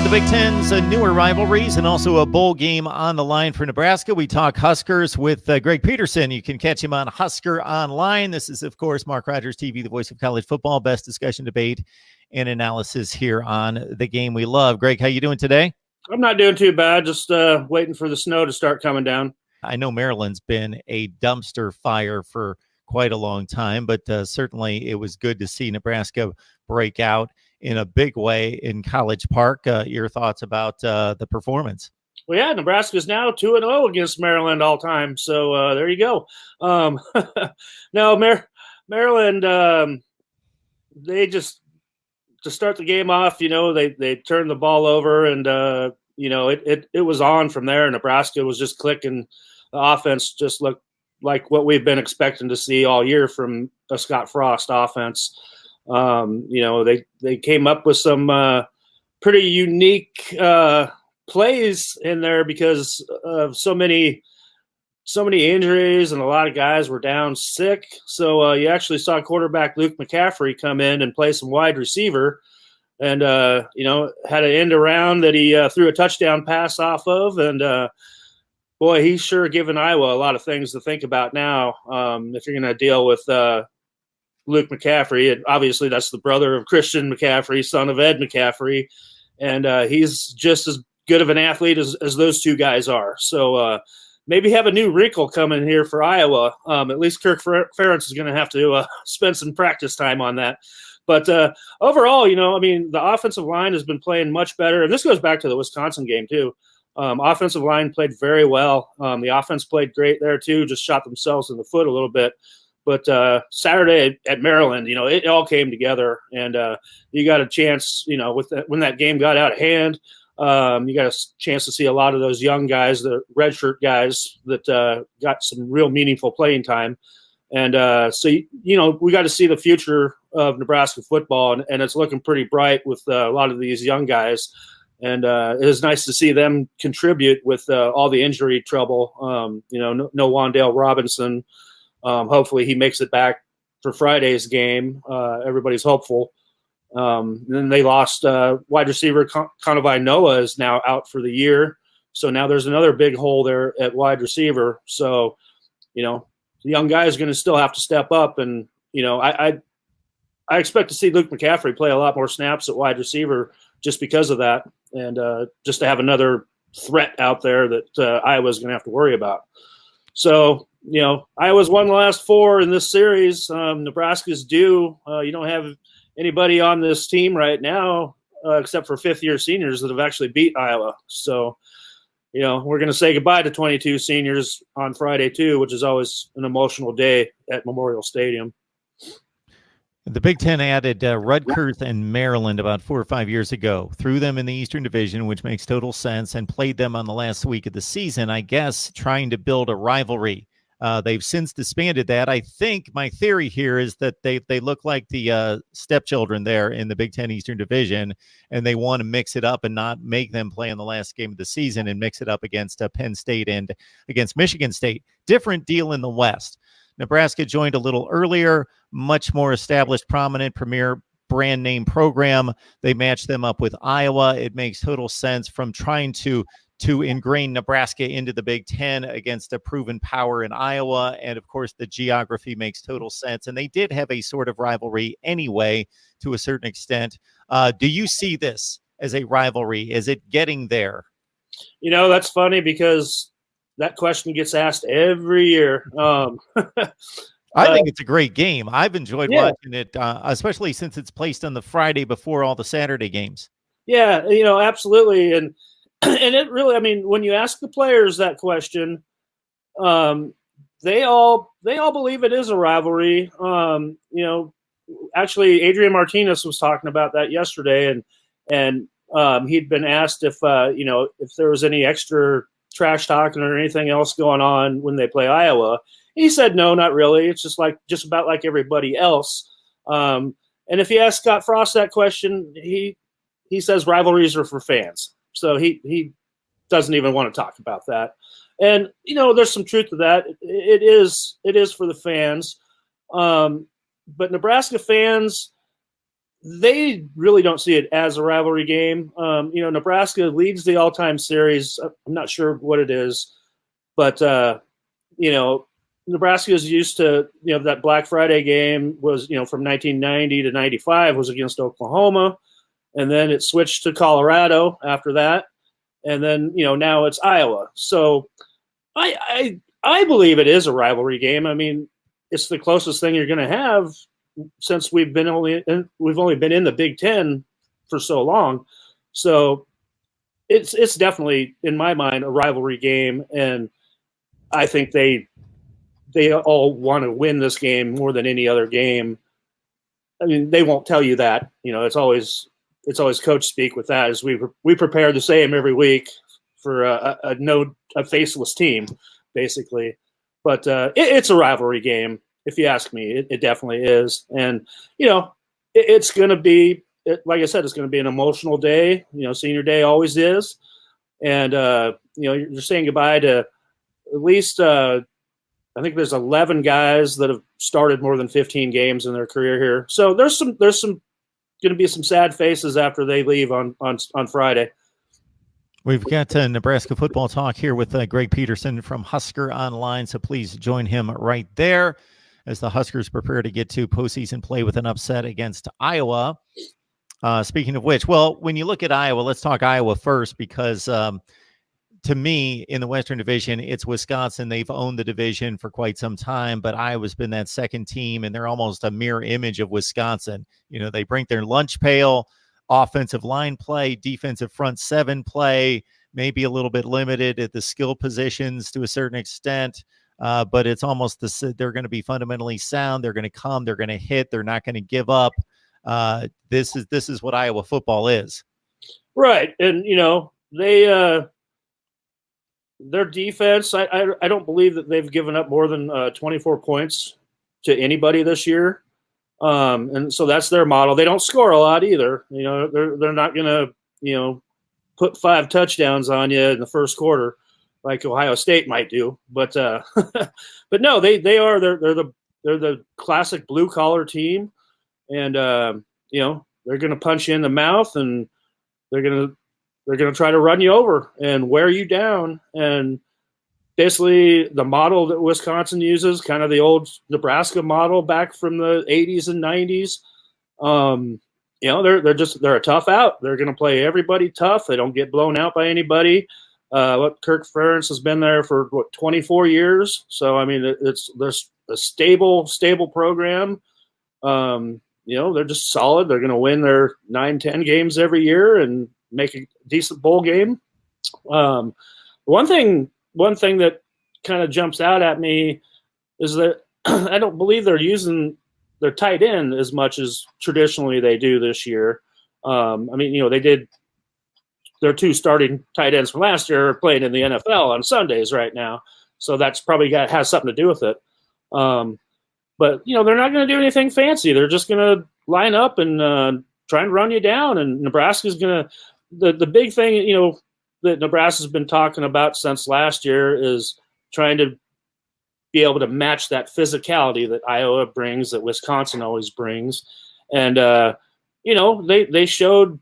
the Big Ten's newer rivalries and also a bowl game on the line for Nebraska. We talk Huskers with Greg Peterson. You can catch him on Husker Online. This is, of course, MarkRogersTV, the voice of college football. Best discussion, debate, and analysis here on the game we love. Greg, how you doing today? I'm not doing too bad. Just waiting for the snow to start coming down. I know Maryland's been a dumpster fire for quite a long time, but certainly it was good to see Nebraska break out in a big way in College Park. Your thoughts about the performance? Well, yeah, Nebraska's now 2-0 against Maryland all time. So there you go. No, Maryland, they just, to start the game off, they turned the ball over and, it was on from there. Nebraska was just clicking. The offense just looked like what we've been expecting to see all year from a Scott Frost offense. They came up with some pretty unique plays in there because of so many injuries and a lot of guys were down sick. So you actually saw quarterback Luke McCaffrey come in and play some wide receiver and, had an end around that he threw a touchdown pass off of. And, boy, he's sure given Iowa a lot of things to think about now if you're going to deal with Luke McCaffrey. And obviously, that's the brother of Christian McCaffrey, son of Ed McCaffrey. And he's just as good of an athlete as those two guys are. So maybe have a new wrinkle coming here for Iowa. At least Kirk Ferentz is going to have to spend some practice time on that. But overall, the offensive line has been playing much better. And this goes back to the Wisconsin game, too. Offensive line played very well. The offense played great there, too, just shot themselves in the foot a little bit. But Saturday at Maryland, it all came together. And you got a chance, when that game got out of hand, you got a chance to see a lot of those young guys, the redshirt guys that got some real meaningful playing time. And so, we got to see the future of Nebraska football, and it's looking pretty bright with a lot of these young guys. And it was nice to see them contribute with all the injury trouble. No Wan'Dale Robinson. Hopefully he makes it back for Friday's game. Everybody's hopeful. Then they lost wide receiver Conovi Noah is now out for the year. So now there's another big hole there at wide receiver. So, the young guy is going to still have to step up. And, I expect to see Luke McCaffrey play a lot more snaps at wide receiver just because of that. And just to have another threat out there that Iowa's going to have to worry about. So, Iowa's won the last 4 in this series. Nebraska's due. You don't have anybody on this team right now except for fifth-year seniors that have actually beat Iowa. So, we're going to say goodbye to 22 seniors on Friday, too, which is always an emotional day at Memorial Stadium. The Big Ten added Rutgers and Maryland about 4 or 5 years ago, threw them in the Eastern Division, which makes total sense, and played them on the last week of the season, I guess, trying to build a rivalry. They've since disbanded that. I think my theory here is that they look like the stepchildren there in the Big Ten Eastern Division, and they want to mix it up and not make them play in the last game of the season and mix it up against Penn State and against Michigan State. Different deal in the West. Nebraska joined a little earlier, much more established, prominent, premier brand name program. They matched them up with Iowa. It makes total sense from trying to ingrain Nebraska into the Big Ten against a proven power in Iowa. And, of course, the geography makes total sense. And they did have a sort of rivalry anyway, to a certain extent. Do you see this as a rivalry? Is it getting there? That's funny because that question gets asked every year. I think it's a great game. I've enjoyed watching it, especially since it's placed on the Friday before all the Saturday games. Yeah, absolutely. And it really, when you ask the players that question, they all believe it is a rivalry. Actually, Adrian Martinez was talking about that yesterday, and he'd been asked if there was any extra trash talking or anything else going on when they play Iowa. He said, no, not really. It's just about like everybody else. And if you ask Scott Frost that question, he says rivalries are for fans. So he doesn't even want to talk about that. And, there's some truth to that. It is for the fans. But Nebraska fans, they really don't see it as a rivalry game. Nebraska leads the all-time series. I'm not sure what it is, but Nebraska is used to, that Black Friday game was, from 1990 to 95 was against Oklahoma, and then it switched to Colorado after that, and then now it's Iowa. So I believe it is a rivalry game. I mean, it's the closest thing you're going to have since we've only been in the Big Ten for so long. So it's definitely, in my mind, a rivalry game, and I think they all want to win this game more than any other game. I mean, they won't tell you that. It's always coach speak with that, as we prepare the same every week for a faceless team, basically. But it's a rivalry game. If you ask me, it definitely is. And, it's going to be, like I said, it's going to be an emotional day. Senior day always is. And, you're saying goodbye to at least, I think there's 11 guys that have started more than 15 games in their career here. So there's some going to be some sad faces after they leave on Friday. We've got Nebraska football talk here with Greg Peterson from Husker Online. So please join him right there as the Huskers prepare to get to postseason play with an upset against Iowa. Speaking of which, well, when you look at Iowa, let's talk Iowa first, because to me, in the Western Division, it's Wisconsin. They've owned the division for quite some time, but Iowa's been that second team, and they're almost a mirror image of Wisconsin. They bring their lunch pail, offensive line play, defensive front seven play, maybe a little bit limited at the skill positions to a certain extent. But it's almost they're going to be fundamentally sound. They're going to come. They're going to hit. They're not going to give up. This is what Iowa football is. Right, and they their defense. I don't believe that they've given up more than 24 points to anybody this year, and so that's their model. They don't score a lot either. They're not going to put 5 touchdowns on you in the first quarter, like Ohio State might do, but but no, they're the classic blue collar team, and they're going to punch you in the mouth, and they're going to try to run you over and wear you down. And basically, the model that Wisconsin uses, kind of the old Nebraska model back from the 80s and 90s. They're a tough out. They're going to play everybody tough. They don't get blown out by anybody. Kirk Ferentz has been there for 24 years. So, I mean, there's a stable program. They're just solid. They're going to win their 9-10 games every year and make a decent bowl game. One thing that kind of jumps out at me is that I don't believe they're using their tight end as much as traditionally they do this year. They did. Their 2 starting tight ends from last year are playing in the NFL on Sundays right now. So that's probably has something to do with it. But they're not going to do anything fancy. They're just going to line up and try and run you down. And Nebraska's going to the big thing, that Nebraska's been talking about since last year is trying to be able to match that physicality that Iowa brings, that Wisconsin always brings. And, they showed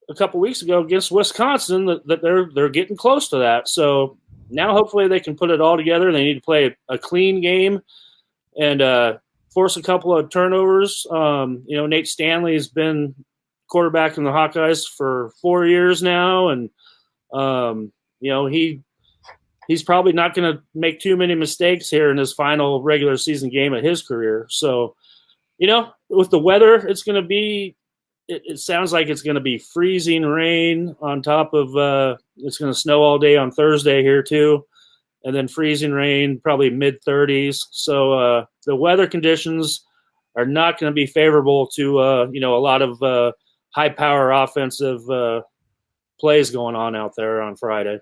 a couple weeks ago against Wisconsin that they're getting close to that. So now hopefully they can put it all together. They need to play a clean game and force a couple of turnovers. Nate Stanley's been quarterback in the Hawkeyes for 4 years now, and he's probably not going to make too many mistakes here in his final regular season game of his career. So, with the weather, it's going to be. It sounds like it's going to be freezing rain on top of it's going to snow all day on Thursday here too, and then freezing rain, probably mid-30s. So the weather conditions are not going to be favorable to a lot of high-power offensive plays going on out there on Friday.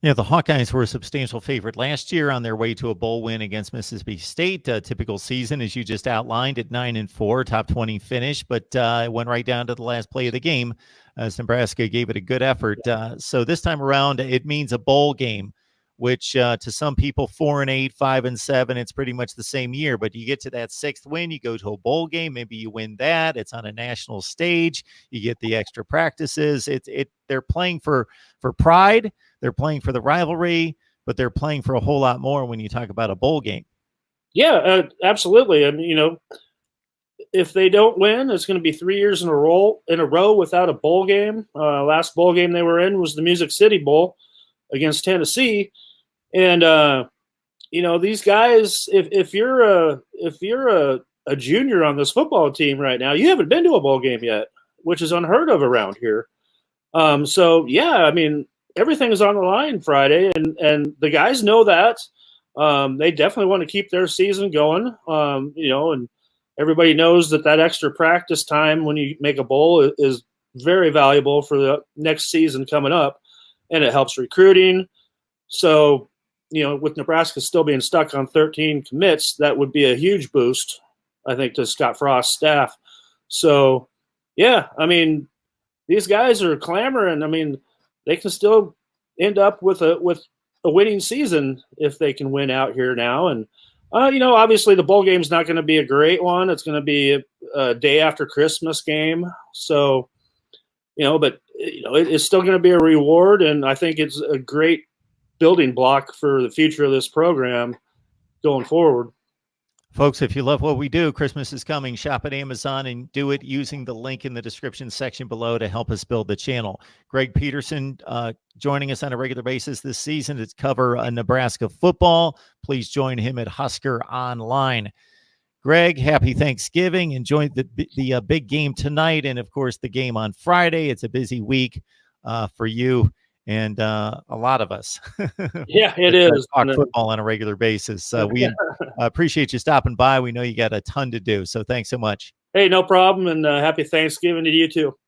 Yeah, the Hawkeyes were a substantial favorite last year on their way to a bowl win against Mississippi State. A typical season, as you just outlined, at 9-4, top 20 finish, but it went right down to the last play of the game as Nebraska gave it a good effort. So this time around, it means a bowl game. which to some people 4-8, 5-7, it's pretty much the same year. But you get to that 6th win, you go to a bowl game, maybe you win that. It's on a national stage. You get the extra practices. They're playing for pride. They're playing for the rivalry, but they're playing for a whole lot more when you talk about a bowl game. Yeah, absolutely. I mean, if they don't win, it's going to be 3 years in a row without a bowl game. Last bowl game they were in was the Music City Bowl against Tennessee, and these guys. If you're a junior on this football team right now, you haven't been to a bowl game yet, which is unheard of around here. So yeah, I mean, everything is on the line Friday, and the guys know that. They definitely want to keep their season going. And everybody knows that extra practice time when you make a bowl is very valuable for the next season coming up, and it helps recruiting. So, with Nebraska still being stuck on 13 commits, that would be a huge boost, I think, to Scott Frost's staff. So, yeah, I mean, these guys are clamoring. I mean, they can still end up with a winning season if they can win out here now. And obviously the bowl game's not going to be a great one. It's going to be a day after Christmas game. So, but it's still going to be a reward. And I think it's a great building block for the future of this program going forward. Folks, if you love what we do, Christmas is coming. Shop at Amazon and do it using the link in the description section below to help us build the channel. Greg Peterson joining us on a regular basis this season to cover Nebraska football. Please join him at Husker Online. Greg, happy Thanksgiving. Enjoy the big game tonight and, of course, the game on Friday. It's a busy week for you and a lot of us. Yeah, it is. Talk football on a regular basis. We appreciate you stopping by. We know you got a ton to do, so thanks so much. Hey, no problem, and happy Thanksgiving to you too.